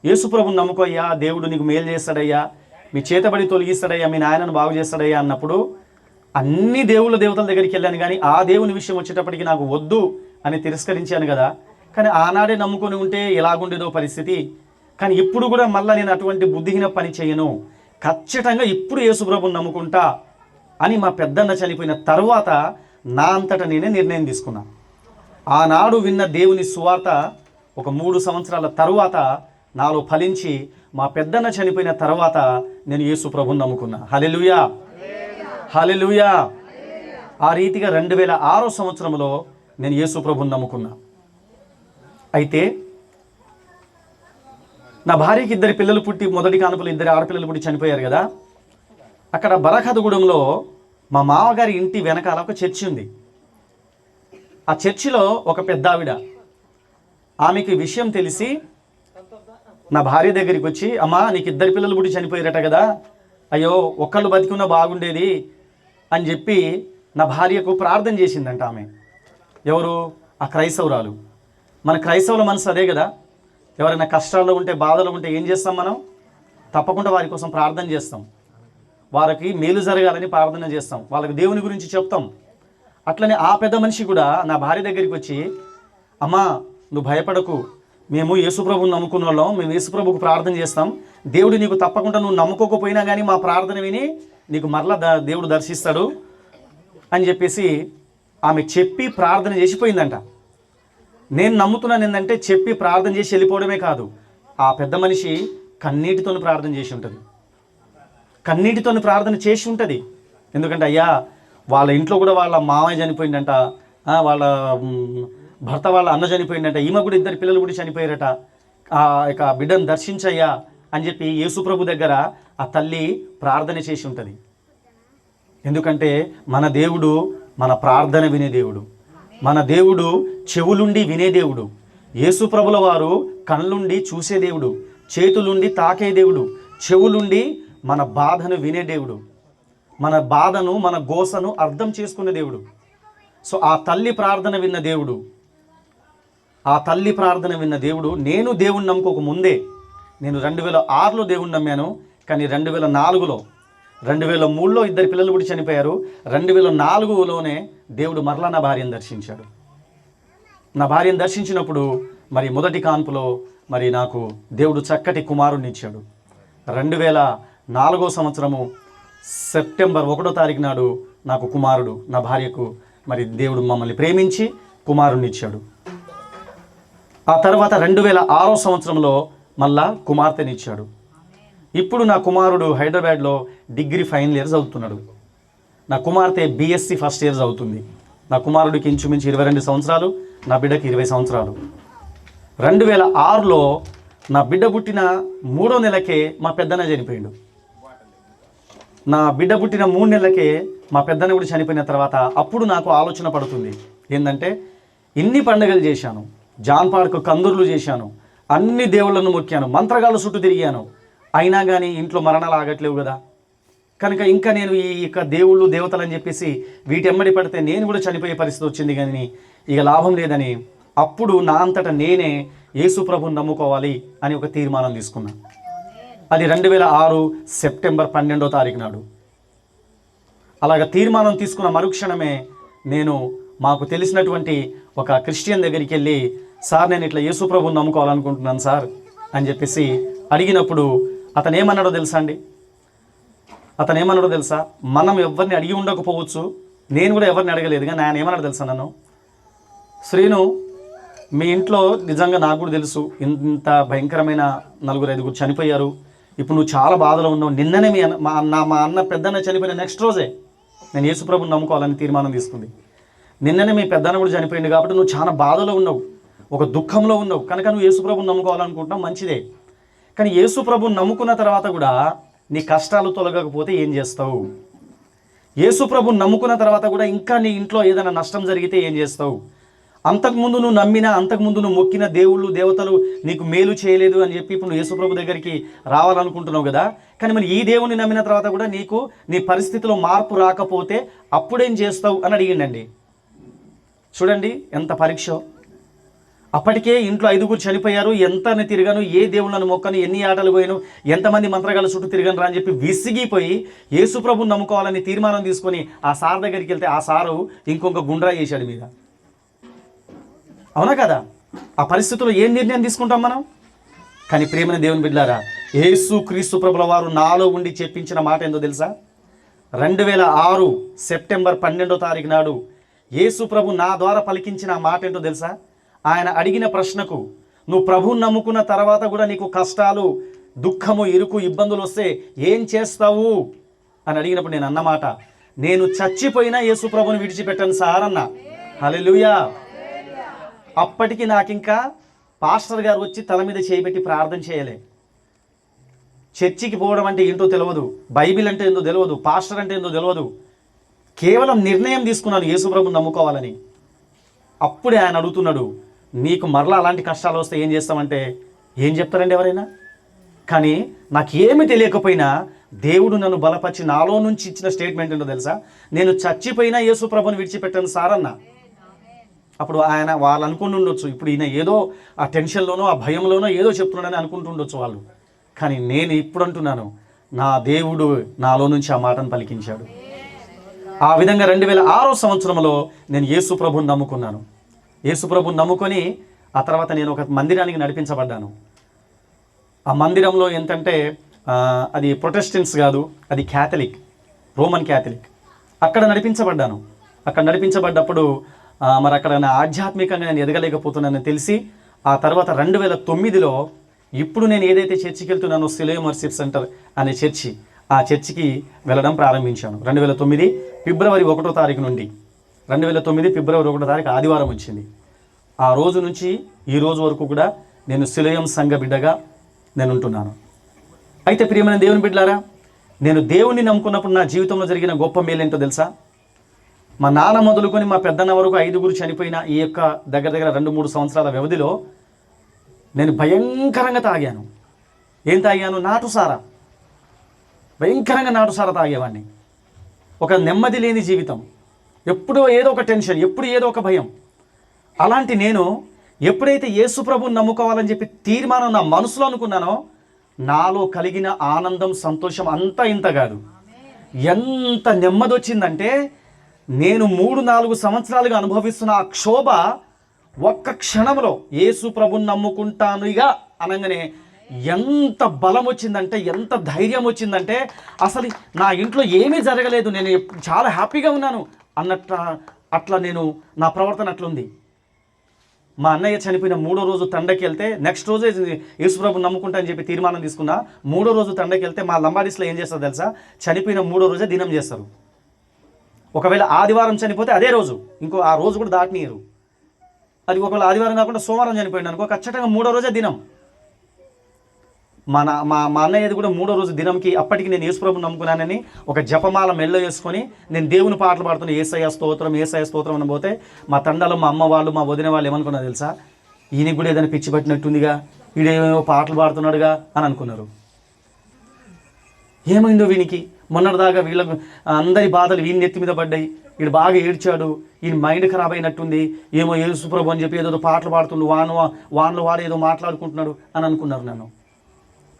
యేసుప్రభుని నమ్ముకోయ్యా, దేవుడు నీకు మేలు చేస్తాడయ్యా, మీ చేతబడి తొలగిస్తాడయ్యా, మీ నాయనను బాగు చేస్తాడయ్యా అన్నప్పుడు అన్ని దేవతల దగ్గరికి వెళ్ళాను, కానీ ఆ దేవుని విషయం వచ్చేటప్పటికి నాకు వద్దు అని తిరస్కరించాను కదా. కానీ ఆనాడే నమ్ముకొని ఉంటే ఎలాగుండేదో పరిస్థితి. కానీ ఇప్పుడు కూడా మళ్ళీ నేను అటువంటి బుద్ధిహీన పని చేయను, ఖచ్చితంగా ఇప్పుడు యేసుప్రభుని నమ్ముకుంటా అని మా పెద్దన్న చనిపోయిన తర్వాత నా అంతటా నేనే నిర్ణయం తీసుకున్నా. ఆనాడు విన్న దేవుని సువార్త ఒక 3 సంవత్సరాల తరువాత నాలో ఫలించి మా పెద్దన్న చనిపోయిన తర్వాత నేను యేసుప్రభుని నమ్ముకున్నా. హల్లెలూయా, హల్లెలూయా. ఆ రీతిగా 2006 సంవత్సరంలో నేను యేసుప్రభుని నమ్ముకున్నా. అయితే నా భార్యకి 2 పిల్లలు పుట్టి, మొదటి కానుకలు 2 ఆడపిల్లలు పుట్టి చనిపోయారు కదా. అక్కడ బరఖాతుగూడెంలో మా మామగారి ఇంటి వెనకాల ఒక చర్చి ఉంది. ఆ చర్చిలో ఒక పెద్ద ఆవిడ, ఆమెకి విషయం తెలిసి నా భార్య దగ్గరికి వచ్చి, అమ్మా నీకు 2 పిల్లలు పుట్టి చనిపోయారట కదా, అయ్యో ఒక్కళ్ళు బతికున్నా బాగుండేది అని చెప్పి నా భార్యకు ప్రార్థన చేసిందంట. ఆమె ఎవరు? ఆ క్రైస్తవురాలు. మన క్రైస్తవుల మనసు అదే కదా, ఎవరైనా కష్టాల్లో ఉంటే, బాధలో ఉంటే ఏం చేస్తాం మనం? తప్పకుండా వారి కోసం ప్రార్థన చేస్తాం, వారికి మేలు జరగాలని ప్రార్థన చేస్తాం, వాళ్ళకి దేవుని గురించి చెప్తాం. అట్లనే ఆ పెద్ద మనిషి కూడా నా భార్య దగ్గరికి వచ్చి, అమ్మా నువ్వు భయపడకు, మేము యేసుప్రభుని నమ్ముకున్న వాళ్ళం, మేము యేసుప్రభుకు ప్రార్థన చేస్తాం, దేవుడు నీకు తప్పకుండా నువ్వు నమ్ముకోకపోయినా కానీ మా ప్రార్థన విని నీకు మరలా దేవుడు దర్శిస్తాడు అని చెప్పేసి ఆమె చెప్పి ప్రార్థన చేసిపోయిందంట. నేను నమ్ముతున్నాను ఏంటంటే, చెప్పి ప్రార్థన చేసి వెళ్ళిపోవడమే కాదు, ఆ పెద్ద మనిషి కన్నీటితో ప్రార్థన చేసి ఉంటుంది. కన్నీటితో ప్రార్థన చేసి ఉంటుంది. ఎందుకంటే అయ్యా వాళ్ళ ఇంట్లో కూడా వాళ్ళ మామయ్య చనిపోయిందంట, వాళ్ళ భర్త వాళ్ళ అన్న చనిపోయిందంట, ఈమె కూడా 2 పిల్లలు కూడా చనిపోయారట, ఆ యొక్క బిడ్డను దర్శించయ్యా అని చెప్పి యేసుప్రభు దగ్గర ఆ తల్లి ప్రార్థన చేసి ఉంటుంది. ఎందుకంటే మన దేవుడు మన ప్రార్థన వినే దేవుడు, మన దేవుడు చెవులుండి వినే దేవుడు. యేసుప్రభుల వారు కళ్ళుండి చూసే దేవుడు, చేతులుండి తాకే దేవుడు, చెవులుండి మన బాధను వినే దేవుడు, మన బాధను మన గోసను అర్థం చేసుకునే దేవుడు. సో ఆ తల్లి ప్రార్థన విన్న దేవుడు, నేను దేవుణ్ణి నమ్ముకోక ముందే, నేను 2006లో దేవుణ్ణి నమ్మాను. కానీ 2004లో 2003లో 2 పిల్లలు కూడా చనిపోయారు. 2004లోనే దేవుడు మరలా నా భార్యను దర్శించాడు. నా భార్యను దర్శించినప్పుడు మరి మొదటి కాన్పులో మరి నాకు దేవుడు చక్కటి కుమారుణ్ణి ఇచ్చాడు. 2004 సంవత్సరము సెప్టెంబర్ 1వ తారీఖు నాడు నాకు కుమారుడు, నా భార్యకు మరి దేవుడు మమ్మల్ని ప్రేమించి కుమారుణ్ణి ఇచ్చాడు. ఆ తర్వాత 2006 సంవత్సరంలో మళ్ళా కుమార్తెనిచ్చాడు. ఇప్పుడు నా కుమారుడు హైదరాబాద్లో డిగ్రీ ఫైనల్ ఇయర్ చదువుతున్నాడు. నా కుమార్తె బీఎస్సీ ఫస్ట్ ఇయర్ చదువుతుంది. నా కుమారుడికి ఇంచుమించు 22 సంవత్సరాలు, నా బిడ్డకి 20 సంవత్సరాలు. 2006లో నా బిడ్డ పుట్టిన 3వ నెలకే మా పెద్దన్న చనిపోయిండు. నా బిడ్డ పుట్టిన 3 నెలలకే మా పెద్దన్న కూడా చనిపోయిన తర్వాత అప్పుడు నాకు ఆలోచన పడుతుంది ఏంటంటే, ఇన్ని పండుగలు చేశాను, జాన్ పార్క్ కందూర్లు చేశాను, అన్ని దేవుళ్ళను మొక్కాను, మంత్రగాళ్ళ చుట్టూ తిరిగాను, అయినా కానీ ఇంట్లో మరణాలు ఆగట్లేవు కదా. కనుక ఇంకా నేను ఈ యొక్క దేవుళ్ళు దేవతలు అని చెప్పేసి వీటెమ్మడి పడితే నేను కూడా చనిపోయే పరిస్థితి వచ్చింది, కానీ ఇక లాభం లేదని అప్పుడు నా అంతటా నేనే యేసుప్రభుని నమ్ముకోవాలి అని ఒక తీర్మానం తీసుకున్నా. అది 2006 సెప్టెంబర్ 12వ తారీఖు నాడు. అలాగ తీర్మానం తీసుకున్న మరుక్షణమే నేను మాకు తెలిసినటువంటి ఒక క్రిస్టియన్ దగ్గరికి వెళ్ళి, సార్ నేను ఇట్లా యేసుప్రభుని నమ్ముకోవాలనుకుంటున్నాను సార్ అని చెప్పేసి అడిగినప్పుడు అతను ఏమన్నాడో తెలుసా? మనం ఎవరిని అడిగి ఉండకపోవచ్చు, నేను కూడా ఎవరిని అడగలేదు, కానీ ఆయన ఏమన్నాడు తెలుసా నన్ను, శ్రీను మీ ఇంట్లో నిజంగా నాకు కూడా తెలుసు ఇంత భయంకరమైన 4-5 చనిపోయారు, ఇప్పుడు నువ్వు చాలా బాధలో ఉన్నావు. నిన్ననే మా అన్న పెద్దన్న చనిపోయిన నెక్స్ట్ రోజే నేను యేసుప్రభుని నమ్ముకోవాలని తీర్మానం తీసుకుంది. నిన్ననే మీ పెద్దన్న కూడా చనిపోయింది కాబట్టి నువ్వు చాలా బాధలో ఉన్నావు, ఒక దుఃఖంలో ఉన్నావు, కనుక నువ్వు యేసుప్రభుని నమ్ముకోవాలనుకుంటున్నావు, మంచిదే. కానీ యేసుప్రభుని నమ్ముకున్న తర్వాత కూడా నీ కష్టాలు తొలగకపోతే ఏం చేస్తావు? యేసుప్రభుని నమ్ముకున్న తర్వాత కూడా ఇంకా నీ ఇంట్లో ఏదైనా నష్టం జరిగితే ఏం చేస్తావు? అంతకుముందు నువ్వు నమ్మిన, అంతకుముందు నువ్వు మొక్కిన దేవుళ్ళు దేవతలు నీకు మేలు చేయలేదు అని చెప్పి ఇప్పుడు నువ్వు యేసుప్రభు దగ్గరికి రావాలనుకుంటున్నావు కదా. కానీ మరి ఈ దేవుని నమ్మిన తర్వాత కూడా నీకు నీ పరిస్థితిలో మార్పు రాకపోతే అప్పుడేం చేస్తావు అని అడిగిండండి. చూడండి ఎంత పరీక్ష. అప్పటికే ఇంట్లో 5 చనిపోయారు, ఎంతని తిరిగాను, ఏ దేవుళ్ళను మొక్కను, ఎన్ని ఆటలు పోయాను, ఎంతమంది మంత్రగాళ్ళ చుట్టూ తిరిగాను రా అని చెప్పి విసిగిపోయి యేసుప్రభుని నమ్ముకోవాలని తీర్మానం తీసుకొని ఆ సార్ దగ్గరికి వెళ్తే ఆ సారు ఇంకొక గుండ్రా చేశాడు మీద. అవునా కదా? ఆ పరిస్థితుల్లో ఏం నిర్ణయం తీసుకుంటాం మనం? కానీ ప్రేమైన దేవుని బిడ్డలారా, యేసు క్రీస్తు ప్రభుల వారు నాలో ఉండి చెప్పించిన మాట ఏందో తెలుసా? 2006 సెప్టెంబర్ 12వ తారీఖు నాడు యేసు ప్రభు నా ద్వారా పలికించిన మాట ఏంటో తెలుసా? ఆయన అడిగిన ప్రశ్నకు, నువ్వు ప్రభువుని నమ్ముకున్న తర్వాత కూడా నీకు కష్టాలు, దుఃఖము, ఇరుకు, ఇబ్బందులు వస్తే ఏం చేస్తావు అని అడిగినప్పుడు నేను అన్నమాట, నేను చచ్చిపోయినా యేసు ప్రభుని విడిచిపెట్టాను సార్ అన్న. హల్లెలూయా. అప్పటికి నాకింకా పాస్టర్ గారు వచ్చి తల మీద చేయబెట్టి ప్రార్థన చేయలే. చర్చికి పోవడం అంటే ఏంటో తెలియదు, బైబిల్ అంటే ఏందో తెలియదు, పాస్టర్ అంటే ఏందో తెలియదు. కేవలం నిర్ణయం తీసుకున్నాను యేసుప్రభుని నమ్ముకోవాలని. అప్పుడే ఆయన అడుగుతున్నాడు, నీకు మరలా అలాంటి కష్టాలు వస్తే ఏం చేస్తామంటే ఏం చెప్తారండి ఎవరైనా? కానీ నాకేమీ తెలియకపోయినా దేవుడు నన్ను బలపరిచి నాలో నుంచి ఇచ్చిన స్టేట్మెంట్ ఏంటో తెలుసా? నేను చచ్చిపోయినా యేసుప్రభుని విడిచిపెట్టాను సార్ అన్న. అప్పుడు ఆయన వాళ్ళు అనుకుంటూ ఉండొచ్చు, ఇప్పుడు ఈయన ఏదో ఆ టెన్షన్లోనో ఆ భయంలోనో ఏదో చెప్తున్నాడని అనుకుంటుండొచ్చు వాళ్ళు. కానీ నేను ఇప్పుడు అంటున్నాను, నా దేవుడు నాలో నుంచి ఆ మాటను పలికించాడు. ఆ విధంగా 2006 సంవత్సరంలో నేను యేసుప్రభుని నమ్ముకున్నాను. యేసుప్రభుని నమ్ముకొని ఆ తర్వాత నేను ఒక మందిరానికి నడిపించబడ్డాను. ఆ మందిరంలో ఏంటంటే అది ప్రొటెస్టెంట్స్ కాదు, అది క్యాథలిక్, రోమన్ క్యాథలిక్. అక్కడ నడిపించబడ్డాను. అక్కడ నడిపించబడ్డప్పుడు మరి అక్కడ ఆధ్యాత్మికంగా నేను ఎదగలేకపోతున్నానని తెలిసి ఆ తర్వాత 2009లో ఇప్పుడు నేను ఏదైతే చర్చికి వెళ్తున్నానో సిలోయం వర్షిప్ సెంటర్ అనే చర్చి, ఆ చర్చికి వెళ్ళడం ప్రారంభించాను. 2009 ఫిబ్రవరి 1వ తారీఖు నుండి 2009 ఫిబ్రవరి 1వ తారీఖు ఆదివారం వచ్చింది. ఆ రోజు నుంచి ఈ రోజు వరకు కూడా నేను సిలోయం సంఘ బిడ్డగా నేను ఉంటున్నాను. అయితే ప్రియమైన దేవుని బిడ్డలారా, నేను దేవుణ్ణి నమ్ముకున్నప్పుడు నా జీవితంలో జరిగిన గొప్ప మేలేంటో తెలుసా? మా నాన్న మొదలుకొని మా పెద్దన్న వరకు 5గురు చనిపోయిన ఈ యొక్క దగ్గర 2-3 సంవత్సరాల వ్యవధిలో నేను భయంకరంగా తాగాను. ఏం తాగాను? నాటుసారా. భయంకరంగా నాటుసారా తాగేవాడిని. ఒక నెమ్మది లేని జీవితం, ఎప్పుడో ఏదో ఒక టెన్షన్, ఎప్పుడు ఏదో ఒక భయం. అలాంటి నేను ఎప్పుడైతే యేసు ప్రభువుని నమ్ముకోవాలని చెప్పి తీర్మానం నా మనసులో అనుకున్నానో, నాలో కలిగిన ఆనందం, సంతోషం అంతా ఇంత కాదు. ఎంత నెమ్మది వచ్చిందంటే, నేను 3-4 సంవత్సరాలుగా అనుభవిస్తున్న ఆ క్షోభ ఒక్క క్షణంలో యేసు ప్రభువుని నమ్ముకుంటాను ఇక అనగానే ఎంత బలం వచ్చిందంటే, ఎంత ధైర్యం వచ్చిందంటే, అసలు నా ఇంట్లో ఏమీ జరగలేదు, నేను చాలా హ్యాపీగా ఉన్నాను అట్లా నేను నా ప్రవర్తన అట్లుంది. మా అన్నయ్య చనిపోయిన 3వ రోజు తండకి వెళ్తే, నెక్స్ట్ రోజే యేసుప్రభుని నమ్ముకుంటా అని చెప్పి తీర్మానం తీసుకున్నా. 3వ రోజు తండకి వెళ్తే మా లంబాడీస్లో ఏం చేస్తారు తెలుసా? చనిపోయిన 3వ రోజే దినం చేస్తారు. ఒకవేళ ఆదివారం చనిపోతే అదే రోజు, ఆ రోజు కూడా దాటనీయరు. అది ఒకవేళ ఆదివారం కాకుండా సోమవారం చనిపోయింది అనుకో, ఖచ్చితంగా 3వ రోజే దినం. మా అన్నయ్యది కూడా 3వ రోజు దినంకి. అప్పటికి నేను యేసుప్రభుని నమ్ముకున్నానని ఒక జపమాల మెల్లో వేసుకొని నేను దేవుని పాటలు పాడుతున్నా, ఏసయ్య స్తోత్రం ఏసయ్య స్తోత్రం అని పోతే మా తండాలో మా అమ్మ వాళ్ళు, మా వదిన వాళ్ళు ఏమనుకున్నారు తెలుసా? ఈయనకి కూడా ఏదైనా పిచ్చి పట్టినట్టుందిగా, వీడేమో పాటలు పాడుతున్నాడుగా అని అనుకున్నారు. ఏమైందో వీనికి? మొన్నటిదాకా వీళ్ళకు అందరి బాధలు వీని నెత్తి మీద పడ్డాయి, వీడు బాగా ఏడ్చాడు, ఈయన మైండ్ ఖరాబ్ అయినట్టుంది, ఏమో యేసుప్రభు అని చెప్పి ఏదో పాటలు పాడుతుండు, వానలో వాడు ఏదో మాట్లాడుకుంటున్నాడు అని అనుకున్నారు నన్ను.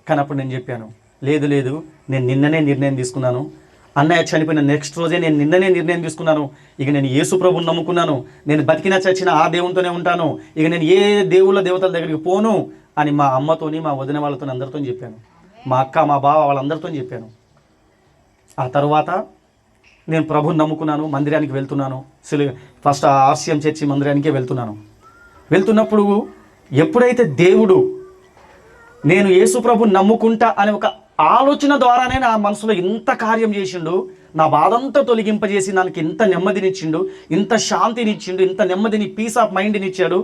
కానీ అప్పుడు నేను చెప్పాను, లేదు నేను నిన్ననే నిర్ణయం తీసుకున్నాను. అన్నయ్య చనిపోయిన నెక్స్ట్ రోజే నేను నిన్ననే నిర్ణయం తీసుకున్నాను. ఇక నేను యేసు ప్రభువుని నమ్ముకున్నాను. నేను బతికినా చచ్చినా ఆ దేవునితోనే ఉంటాను. ఇక నేను ఏ దేవతల దగ్గరికి పోను అని మా అమ్మతోని, మా వదిన వాళ్ళతో అందరితో చెప్పాను. మా అక్క, మా బావ వాళ్ళందరితో చెప్పాను. ఆ తర్వాత నేను ప్రభువుని నమ్ముకున్నాను. మందిరానికి వెళ్తున్నాను. ఫస్ట్ RCM చర్చి మందిరానికే వెళ్తున్నప్పుడు ఎప్పుడైతే దేవుడు నేను యేసు ప్రభువుని నమ్ముకుంటా అనే ఒక ఆలోచన ద్వారానే నా మనసులో ఇంత కార్యం చేసిండు, నా బాధంతా తొలగింపజేసి నాకు ఇంత నెమ్మదినిచ్చిండు, ఇంత శాంతినిచ్చిండు, ఇంత నెమ్మదిని, పీస్ ఆఫ్ మైండ్ని ఇచ్చాడు,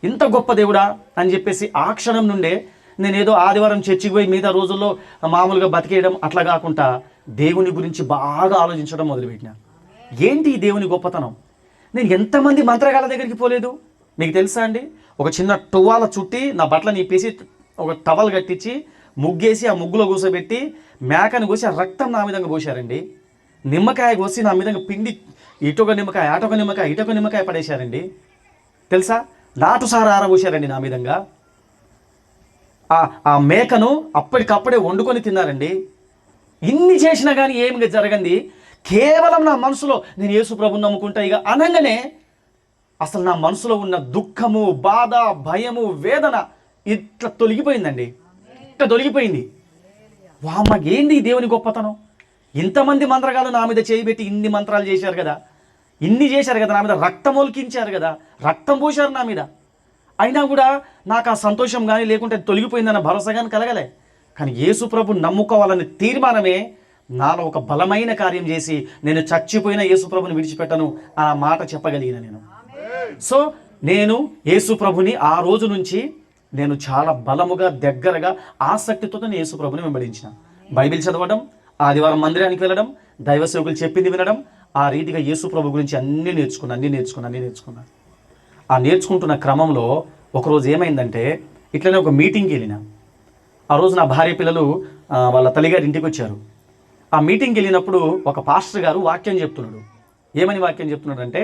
ఇంత గొప్ప దేవుడా అని చెప్పేసి ఆ క్షణం నుండే నేనేదో ఆదివారం చర్చికి పోయి మిగతా రోజుల్లో మామూలుగా బతికేయడం అట్లా కాకుండా దేవుని గురించి బాగా ఆలోచించడం మొదలుపెట్టినా. ఏంటి ఈ దేవుని గొప్పతనం? నేను ఎంతమంది మంత్రగాళ్ళ దగ్గరికి పోలేదు. మీకు తెలుసా అండి? ఒక చిన్న టువ్వాల చుట్టి నా బట్టలు నీపేసి ఒక టవల్ కట్టించి ముగ్గేసి ఆ ముగ్గులో కూసబెట్టి మేకను కోసి ఆ రక్తం నా విధంగా పోశారండి. నిమ్మకాయ కోసి నా విధంగా పిండి ఇటొక నిమ్మకాయ, అటొక నిమ్మకాయ, ఇటొక నిమ్మకాయ పడేశారండి. తెలుసా? నాటుసారా ఆరబోశారండి నా విధంగా. ఆ మేకను అప్పటికప్పుడే వండుకొని తిన్నారండి. ఇన్ని చేసినా కానీ ఏమి జరగంది. కేవలం నా మనసులో నేను యేసు ప్రభువుని నమ్ముకుంటా ఇక అనగానే అసలు నా మనసులో ఉన్న దుఃఖము, బాధ, భయము, వేదన ఇట్లా తొలగిపోయిందండి. ఇట్లా తొలగిపోయింది. ఏంది దేవుని గొప్పతనం? ఇంతమంది మంత్రగాళ్ళు నా మీద చేయబెట్టి ఇన్ని మంత్రాలు చేశారు కదా, నా మీద రక్తం ఒలికించారు కదా, రక్తం పోశారు నా మీద. అయినా కూడా నాకు ఆ సంతోషం కానీ లేకుంటే తొలగిపోయిందన్న భరోసా కానీ కలగలే. కానీ యేసు ప్రభువుని నమ్ముకోవాలనే తీర్మానమే నాలో ఒక బలమైన కార్యం చేసి నేను చచ్చిపోయిన యేసు ప్రభుని విడిచిపెట్టను ఆ మాట చెప్పగలిగిన నేను. సో నేను యేసు ప్రభుని ఆ రోజు నుంచి నేను చాలా బలముగా, దగ్గరగా, ఆసక్తితో నేను యేసు ప్రభుని వెంబడించిన. బైబిల్ చదవడం, ఆదివారం మందిరానికి వెళ్ళడం, దైవ సేవకులు చెప్పింది వినడం, ఆ రీతిగా యేసు ప్రభు గురించి అన్నీ నేర్చుకున్నా. ఆ నేర్చుకుంటున్న క్రమంలో ఒకరోజు ఏమైందంటే, ఇట్లనే ఒక మీటింగ్కి వెళ్ళిన. ఆ రోజు నా భార్య పిల్లలు వాళ్ళ తల్లిగారి ఇంటికి వచ్చారు. ఆ మీటింగ్కి వెళ్ళినప్పుడు ఒక పాస్టర్ గారు వాక్యం చెప్తున్నాడు. ఏమని వాక్యం చెప్తున్నాడు అంటే,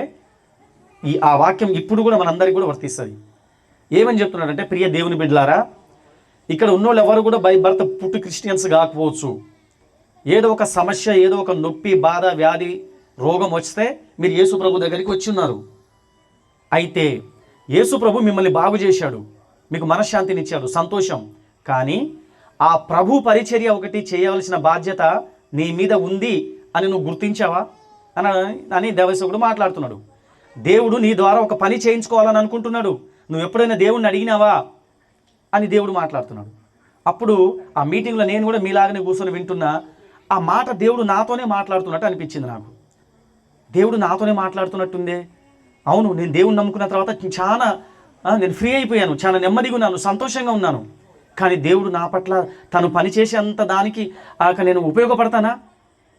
ఆ వాక్యం ఇప్పుడు కూడా మనందరికీ కూడా వర్తిస్తుంది. ఏమని చెప్తున్నాడంటే, ప్రియ దేవుని బిడ్డలారా, ఇక్కడ ఉన్నోళ్ళు ఎవరు కూడా బై బర్త్ పుట్టి క్రిస్టియన్స్ కాకపోవచ్చు. ఏదో ఒక సమస్య, ఏదో ఒక నొప్పి, బాధ, వ్యాధి, రోగం వస్తే మీరు యేసు ప్రభు దగ్గరికి వచ్చి ఉన్నారు. అయితే యేసు ప్రభు మిమ్మల్ని బాగు చేశాడు, మీకు మనశ్శాంతినిచ్చాడు, సంతోషం. కానీ ఆ ప్రభు పరిచర్య ఒకటి చేయవలసిన బాధ్యత నీ మీద ఉంది అని నువ్వు గుర్తించావా అని దేవసేవకుడు మాట్లాడుతున్నాడు. దేవుడు నీ ద్వారా ఒక పని చేయించుకోవాలని అనుకుంటున్నాడు. నువ్వు ఎప్పుడైనా దేవుణ్ణి అడిగినావా అని దేవుడు మాట్లాడుతున్నాడు. అప్పుడు ఆ మీటింగ్లో నేను కూడా మీలాగనే కూర్చొని వింటున్నా. ఆ మాట దేవుడు నాతోనే మాట్లాడుతున్నట్టు అనిపించింది నాకు. దేవుడు నాతోనే మాట్లాడుతున్నట్టుందే. అవును, నేను దేవుని నమ్ముకున్న తర్వాత చాలా నేను ఫ్రీ అయిపోయాను, చాలా నెమ్మదిగా ఉన్నాను, సంతోషంగా ఉన్నాను. కానీ దేవుడు నా పట్ల తను పనిచేసేంత దానికి నేను ఉపయోగపడతానా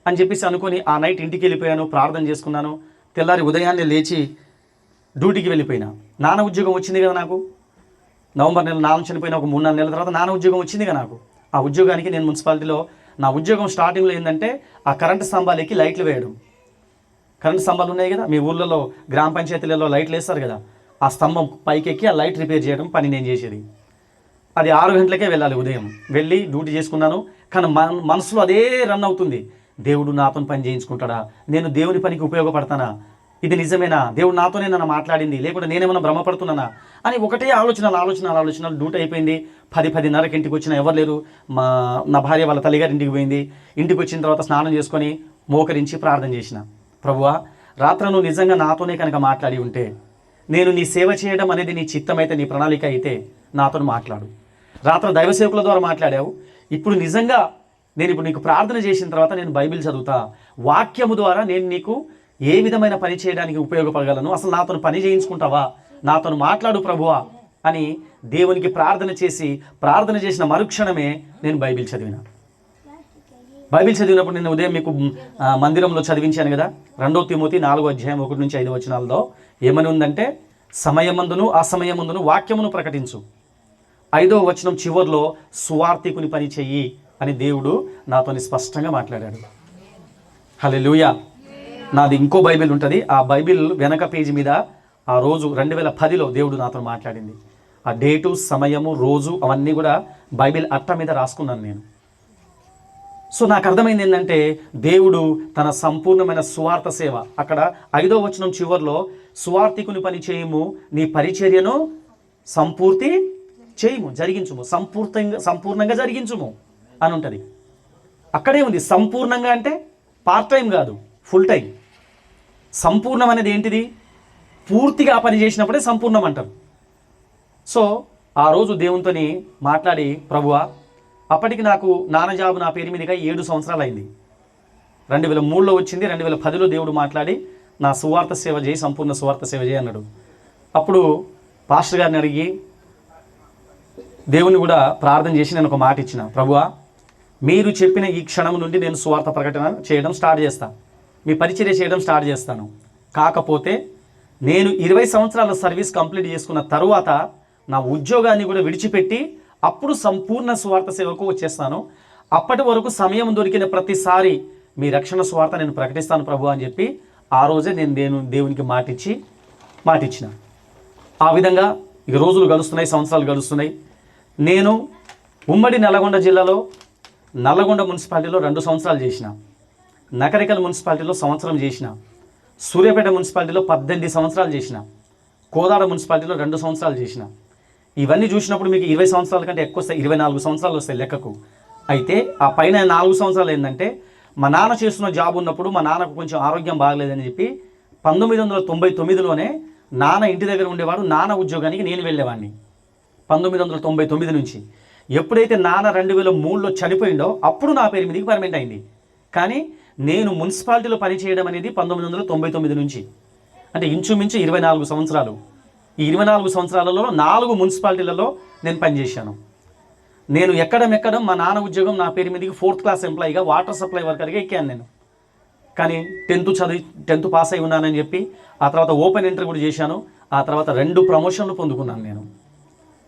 అని చెప్పేసి అనుకొని ఆ నైట్ ఇంటికి వెళ్ళిపోయాను, ప్రార్థన చేసుకున్నాను. తెల్లారి ఉదయాన్నే లేచి డ్యూటీకి వెళ్ళిపోయినా. నాన్న ఉద్యోగం వచ్చింది కదా నాకు. నవంబర్ నెల నాన్న చనిపోయిన ఒక 3-4 నెలల తర్వాత నాన్న ఉద్యోగం వచ్చింది కదా నాకు. ఆ ఉద్యోగానికి నేను మున్సిపాలిటీలో, నా ఉద్యోగం స్టార్టింగ్లో ఏంటంటే ఆ కరెంటు స్తంభాలకి లైట్లు వేయడం. కరెంటు స్తంభాలు ఉన్నాయి కదా మీ ఊళ్ళలో, గ్రామ పంచాయతీలలో లైట్లు వేస్తారు కదా, ఆ స్తంభం పైకి ఎక్కి ఆ లైట్ రిపేర్ చేయడం పని నేను చేసేది. అది 6 గంటలకే వెళ్ళాలి ఉదయం. వెళ్ళి డ్యూటీ చేసుకున్నాను. కానీ మనసులో అదే రన్ అవుతుంది, దేవుడు నాతో పని చేయించుకుంటాడా, నేను దేవుని పనికి ఉపయోగపడతానా, ఇది నిజమేనా, దేవుడు నాతోనే నన్ను మాట్లాడింది, లేకుంటే నేనేమన్నా భ్రమపడుతున్నానా అని ఒకటే ఆలోచనలు. డ్యూటీ అయిపోయింది. 10-10:30కి ఇంటికి వచ్చిన, ఎవరు లేరు. నా భార్య వాళ్ళ తల్లిగారి ఇంటికి పోయింది. ఇంటికి వచ్చిన తర్వాత స్నానం చేసుకొని మోకరించి ప్రార్థన చేసిన, ప్రభువా రాత్రి నువ్వు నిజంగా నాతోనే కనుక మాట్లాడి ఉంటే, నేను నీ సేవ చేయడం అనేది నీ చిత్తమైతే, నీ ప్రణాళిక అయితే నాతో మాట్లాడు. రాత్రి దైవ సేవకుల ద్వారా మాట్లాడావు. ఇప్పుడు నిజంగా నేను ఇప్పుడు నీకు ప్రార్థన చేసిన తర్వాత నేను బైబిల్ చదువుతా, వాక్యము ద్వారా నేను నీకు ఏ విధమైన పని చేయడానికి ఉపయోగపడగలను, అసలు నాతో పని చేయించుకుంటావా, నాతో మాట్లాడు ప్రభువా అని దేవునికి ప్రార్థన చేసిన మరుక్షణమే నేను బైబిల్ చదివిన. బైబిల్ చదివినప్పుడు నేను ఉదయం మీకు మందిరంలో చదివించాను కదా, 2 తిమోతి 4వ అధ్యాయం 1-5 వచనాలలో ఏమని ఉందంటే, సమయమందును అసమయమందును వాక్యమును ప్రకటించు. 5వ వచనం చివర్లో సువార్తికుని పని చెయ్యి అని దేవుడు నాతోని స్పష్టంగా మాట్లాడాడు. హల్లెలూయా. నాది ఇంకో బైబిల్ ఉంటుంది. ఆ బైబిల్ వెనక పేజీ మీద ఆ రోజు 2010లో దేవుడు నాతో మాట్లాడింది. ఆ డేటు, సమయము, రోజు అవన్నీ కూడా బైబిల్ అట్ట మీద రాసుకున్నాను నేను. సో నాకు అర్థమైంది ఏంటంటే, దేవుడు తన సంపూర్ణమైన సువార్త సేవ, అక్కడ 5వ వచనం చివర్లో సువార్తికుని పని చేయము, నీ పరిచర్యను సంపూర్తి చేయము, జరిగించుము, సంపూర్ణంగా జరిగించుము అని ఉంటుంది. అక్కడే ఉంది. సంపూర్ణంగా అంటే పార్ట్ టైం కాదు, ఫుల్ టైం. సంపూర్ణం అనేది ఏంటిది? పూర్తిగా పని చేసినప్పుడే సంపూర్ణం అంటారు. సో ఆ రోజు దేవునితోని మాట్లాడి, ప్రభువా అప్పటికి నాకు నాన్న జాబు నా పేరు మీదుగా 7 సంవత్సరాలు అయింది. 2003లో వచ్చింది. 2010లో దేవుడు మాట్లాడి నా సువార్త సేవ చేయి, సంపూర్ణ సువార్త సేవ చేయి అన్నాడు. అప్పుడు పాస్టర్ గారిని అడిగి దేవుని కూడా ప్రార్థన చేసి నేను ఒక మాట ఇచ్చిన, ప్రభువా మీరు చెప్పిన ఈ క్షణం నుండి నేను సువార్త ప్రకటన చేయడం స్టార్ట్ చేస్తాను, మీ పరిచర్య చేయడం స్టార్ట్ చేస్తాను. కాకపోతే నేను 20 సంవత్సరాల సర్వీస్ కంప్లీట్ చేసుకున్న తరువాత నా ఉద్యోగాన్ని కూడా విడిచిపెట్టి అప్పుడు సంపూర్ణ సువార్త సేవకు వచ్చేస్తాను. అప్పటి వరకు సమయం దొరికిన ప్రతిసారి మీ రక్షణ సువార్త నేను ప్రకటిస్తాను ప్రభు అని చెప్పి ఆ రోజే నేను దేవునికి మాటిచ్చిన. ఆ విధంగా ఇక రోజులు గడుస్తున్నాయి, సంవత్సరాలు గడుస్తున్నాయి. నేను ఉమ్మడి నల్లగొండ జిల్లాలో నల్లగొండ మున్సిపాలిటీలో 2 సంవత్సరాలు చేసిన, నకరికల్ మున్సిపాలిటీలో 1 సంవత్సరం చేసిన, సూర్యాపేట మున్సిపాలిటీలో 18 సంవత్సరాలు చేసిన, కోదాడ మున్సిపాలిటీలో 2 సంవత్సరాలు చేసిన. ఇవన్నీ చూసినప్పుడు మీకు 20 సంవత్సరాల కంటే ఎక్కువ వస్తాయి, 24 సంవత్సరాలు వస్తాయి లెక్కకు. అయితే ఆ పైన 4 సంవత్సరాలు ఏంటంటే, మా నాన్న చేస్తున్న జాబ్ ఉన్నప్పుడు మా నాన్నకు కొంచెం ఆరోగ్యం బాగలేదని చెప్పి 1999లోనే నాన్న ఇంటి దగ్గర ఉండేవాడు, నాన్న ఉద్యోగానికి నేను వెళ్ళేవాడిని. 1999 నుంచి ఎప్పుడైతే నాన్న 2003లో చనిపోయిండో అప్పుడు నా పేరు మీదకి పర్మనెంట్ అయింది. కానీ నేను మున్సిపాలిటీలో పనిచేయడం అనేది 1999 నుంచి, అంటే ఇంచుమించు 24 సంవత్సరాలు. ఈ 24 సంవత్సరాలలో 4 మున్సిపాలిటీలలో నేను పనిచేశాను. నేను ఎక్కడం మా నాన్న ఉద్యోగం నా పేరు మీదకి 4th క్లాస్ ఎంప్లాయీగా, వాటర్ సప్లై వర్కర్గా ఎక్కాను నేను. కానీ 10th పాస్ అయి ఉన్నానని చెప్పి ఆ తర్వాత ఓపెన్ ఎంట్రీ కూడా చేశాను. ఆ తర్వాత 2 ప్రమోషన్లు పొందుకున్నాను నేను.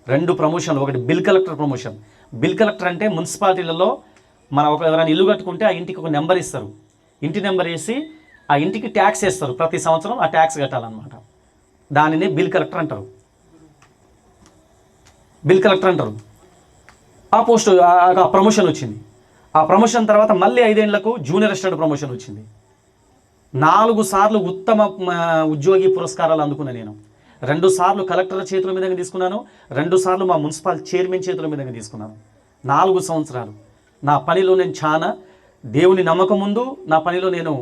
2 ప్రమోషన్లు. ఒకటి bill collector promotion. Bill collector అంటే మున్సిపాలిటీలలో ఎవరైనా ఇల్లు కట్టుకుంటే ఆ ఇంటికి ఒక నెంబర్ ఇస్తారు. ఇంటి నెంబర్ వేసి ఆ ఇంటికి ట్యాక్స్ వేస్తారు. ప్రతి సంవత్సరం ఆ ట్యాక్స్ కట్టాలన్నమాట. దానిని బిల్ కలెక్టర్ అంటారు. ఆ పోస్ట్ ఆ ప్రమోషన్ వచ్చింది. ఆ ప్రమోషన్ తర్వాత మళ్ళీ 5 ఏళ్లకు జూనియర్ అసిస్టెంట్ ప్రమోషన్ వచ్చింది. 4 సార్లు ఉత్తమ ఉద్యోగి పురస్కారాలు అందుకున్నా నేను. 2 సార్లు కలెక్టర్ల చేతుల మీదగా తీసుకున్నాను, 2 సార్లు మా మున్సిపల్ చైర్మన్ చేతుల మీదగా తీసుకున్నాను. 4 సంవత్సరాలు నా పనిలో నేను చాలా దేవుని నమ్మకం ముందు నా పనిలో నేను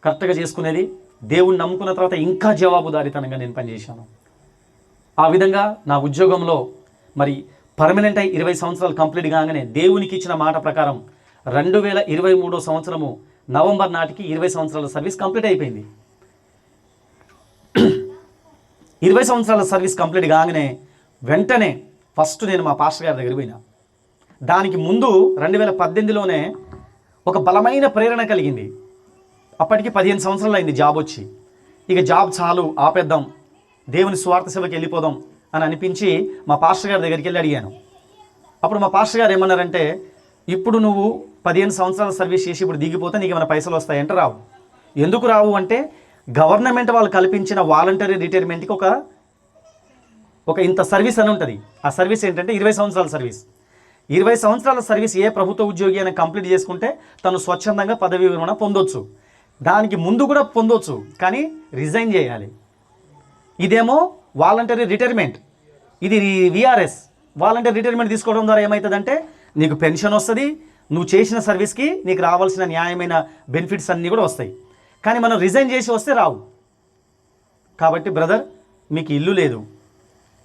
కరెక్ట్గా చేసుకునేది. దేవుని నమ్ముకున్న తర్వాత ఇంకా జవాబుదారీతనంగా నేను పనిచేశాను. ఆ విధంగా నా ఉద్యోగంలో మరి పర్మనెంట్ అయి 20 సంవత్సరాలు కంప్లీట్ కాగానే దేవునికి ఇచ్చిన మాట ప్రకారం 2023 సంవత్సరము నవంబర్ నాటికి 20 సంవత్సరాల సర్వీస్ కంప్లీట్ అయిపోయింది. 20 సంవత్సరాల సర్వీస్ కంప్లీట్ కాగానే వెంటనే ఫస్ట్ నేను మా పాస్టర్ గారి దగ్గర పోయినా. దానికి ముందు 2018లోనే ఒక బలమైన ప్రేరణ కలిగింది. అప్పటికి 15 సంవత్సరాలు అయింది జాబ్ వచ్చి. ఇక జాబ్ చాలు ఆపేద్దాం, దేవుని స్వార్థ సేవకి వెళ్ళిపోదాం అని అనిపించి మా పాస్టర్ గారి దగ్గరికి వెళ్ళి అడిగాను. అప్పుడు మా పాస్టర్ గారు ఏమన్నారంటే, ఇప్పుడు నువ్వు 15 సంవత్సరాల సర్వీస్ చేసి ఇప్పుడు దిగిపోతే నీకు ఏమైనా పైసలు వస్తాయంటే రావు. ఎందుకు రావు అంటే, గవర్నమెంట్ వాళ్ళు కల్పించిన వాలంటరీ రిటైర్మెంట్కి ఒక ఇంత సర్వీస్ అని ఉంటుంది. ఆ సర్వీస్ ఏంటంటే 20 సంవత్సరాల సర్వీస్. 20 సంవత్సరాల సర్వీస్ ఏ ప్రభుత్వ ఉద్యోగి అయినా కంప్లీట్ చేసుకుంటే తను స్వచ్ఛందంగా పదవి విరమణ పొందొచ్చు. దానికి ముందు కూడా పొందొచ్చు, కానీ రిజైన్ చేయాలి. ఇదేమో వాలంటరీ రిటైర్మెంట్, ఇది విఆర్ఎస్. వాలంటరీ రిటైర్మెంట్ తీసుకోవడం ద్వారా ఏమవుతుందంటే నీకు పెన్షన్ వస్తుంది, నువ్వు చేసిన సర్వీస్కి నీకు రావాల్సిన న్యాయమైన బెనిఫిట్స్ అన్నీ కూడా వస్తాయి. కానీ మనం రిజైన్ చేసి వస్తే రావు. కాబట్టి బ్రదర్, మీకు ఇల్లు లేదు,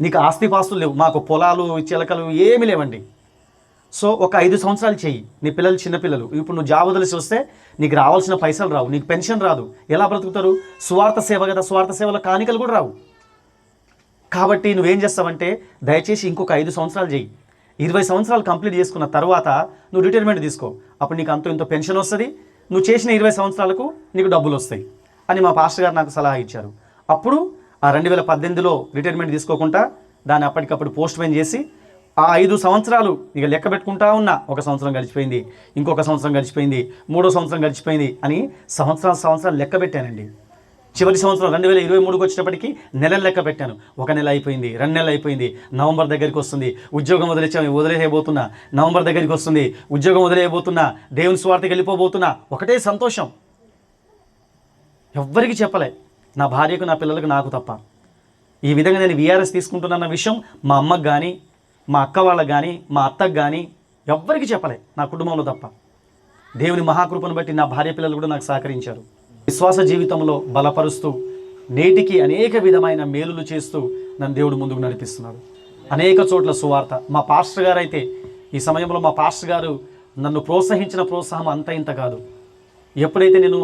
నీకు ఆస్తిపాస్తులు లేవు, మాకు పొలాలు చిలకలు ఏమీ లేవండి. సో ఒక 5 సంవత్సరాలు చెయ్యి, నీ పిల్లలు చిన్నపిల్లలు. ఇప్పుడు నువ్వు జాబ్ వదిలేసి వస్తే నీకు రావాల్సిన పైసలు రావు, నీకు పెన్షన్ రాదు, ఎలా బ్రతుకుతారు? స్వార్థ సేవ కదా, స్వార్థ సేవల కానికలు కూడా రావు. కాబట్టి నువ్వేం చేస్తావంటే దయచేసి ఇంకొక 5 సంవత్సరాలు చెయ్యి. 20 సంవత్సరాలు కంప్లీట్ చేసుకున్న తర్వాత నువ్వు రిటైర్మెంట్ తీసుకో. అప్పుడు నీకు అంతో ఇంతో పెన్షన్ వస్తుంది, నువ్వు చేసిన 20 సంవత్సరాలకు నీకు డబ్బులు వస్తాయి అని మా పాస్టర్ గారు నాకు సలహా ఇచ్చారు. అప్పుడు ఆ 2018లో రిటైర్మెంట్ తీసుకోకుండా దాన్ని అప్పటికప్పుడు పోస్ట్ పోన్ చేసి ఆ 5 సంవత్సరాలు ఇక లెక్క పెట్టుకుంటా ఉన్నా. 1 సంవత్సరం గడిచిపోయింది, ఇంకొక సంవత్సరం గడిచిపోయింది, 3వ సంవత్సరం గడిచిపోయింది అని సంవత్సరాలు లెక్క పెట్టానండి. చివరి సంవత్సరం 2023కి వచ్చేటప్పటికి నెలలు లెక్క పెట్టాను. 1 నెల అయిపోయింది, 2 నెలలు అయిపోయింది, నవంబర్ దగ్గరికి వస్తుంది, ఉద్యోగం వదిలేయబోతున్నా, నవంబర్ దగ్గరికి వస్తుంది, ఉద్యోగం వదిలేయబోతున్నా, దేవుని స్వార్థకి వెళ్ళిపోబోతున్నా. ఒకటే సంతోషం. ఎవ్వరికి చెప్పలే, నా భార్యకు, నా పిల్లలకు, నాకు తప్ప. ఈ విధంగా నేను విఆర్ఎస్ తీసుకుంటున్న విషయం మా అమ్మకు కానీ, మా అక్క వాళ్ళకు కానీ, మా అత్తకు కానీ ఎవ్వరికి చెప్పలే, నా కుటుంబంలో తప్ప. దేవుని మహాకృపను బట్టి నా భార్య పిల్లలు కూడా నాకు సహకరించారు. విశ్వాస జీవితంలో బలపరుస్తూ నేటికి అనేక విధమైన మేలులు చేస్తూ నన్ను దేవుడు ముందుకు నడిపిస్తున్నాడు. అనేక చోట్ల సువార్త. మా పాస్టర్ గారు అయితే ఈ సమయంలో మా పాస్టర్ గారు నన్ను ప్రోత్సహించిన ప్రోత్సాహం అంత ఇంత కాదు. ఎప్పుడైతే నేను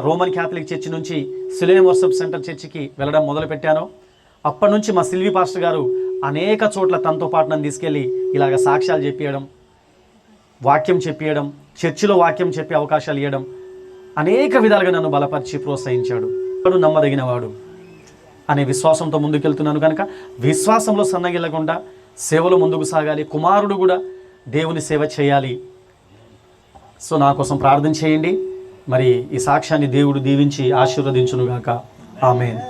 రోమన్ క్యాథలిక్ చర్చి నుంచి సిలోన్ వర్షిప్ సెంటర్ చర్చికి వెళ్ళడం మొదలుపెట్టానో అప్పటి నుంచి మా సిల్వి పాస్టర్ గారు అనేక చోట్ల తనతో పాటు నన్ను తీసుకెళ్ళి ఇలాగ సాక్ష్యాలు చెప్పియడం, వాక్యం చెప్పియడం, చర్చిలో వాక్యం చెప్పే అవకాశాలు ఇవ్వడం, అనేక విధాలుగా నన్ను బలపరిచి ప్రోత్సహించాడు. వాడు నమ్మదగినవాడు అనే విశ్వాసంతో ముందుకెళ్తున్నాను కనుక విశ్వాసంలో సన్నగిల్లకుండా సేవలో ముందుకు సాగాలి. కుమారుడు కూడా దేవుని సేవ చేయాలి. సో నా కోసం ప్రార్థన చేయండి. మరి ఈ సాక్ష్యాన్ని దేవుడు దీవించి ఆశీర్వదించునుగాక. ఆమేన్.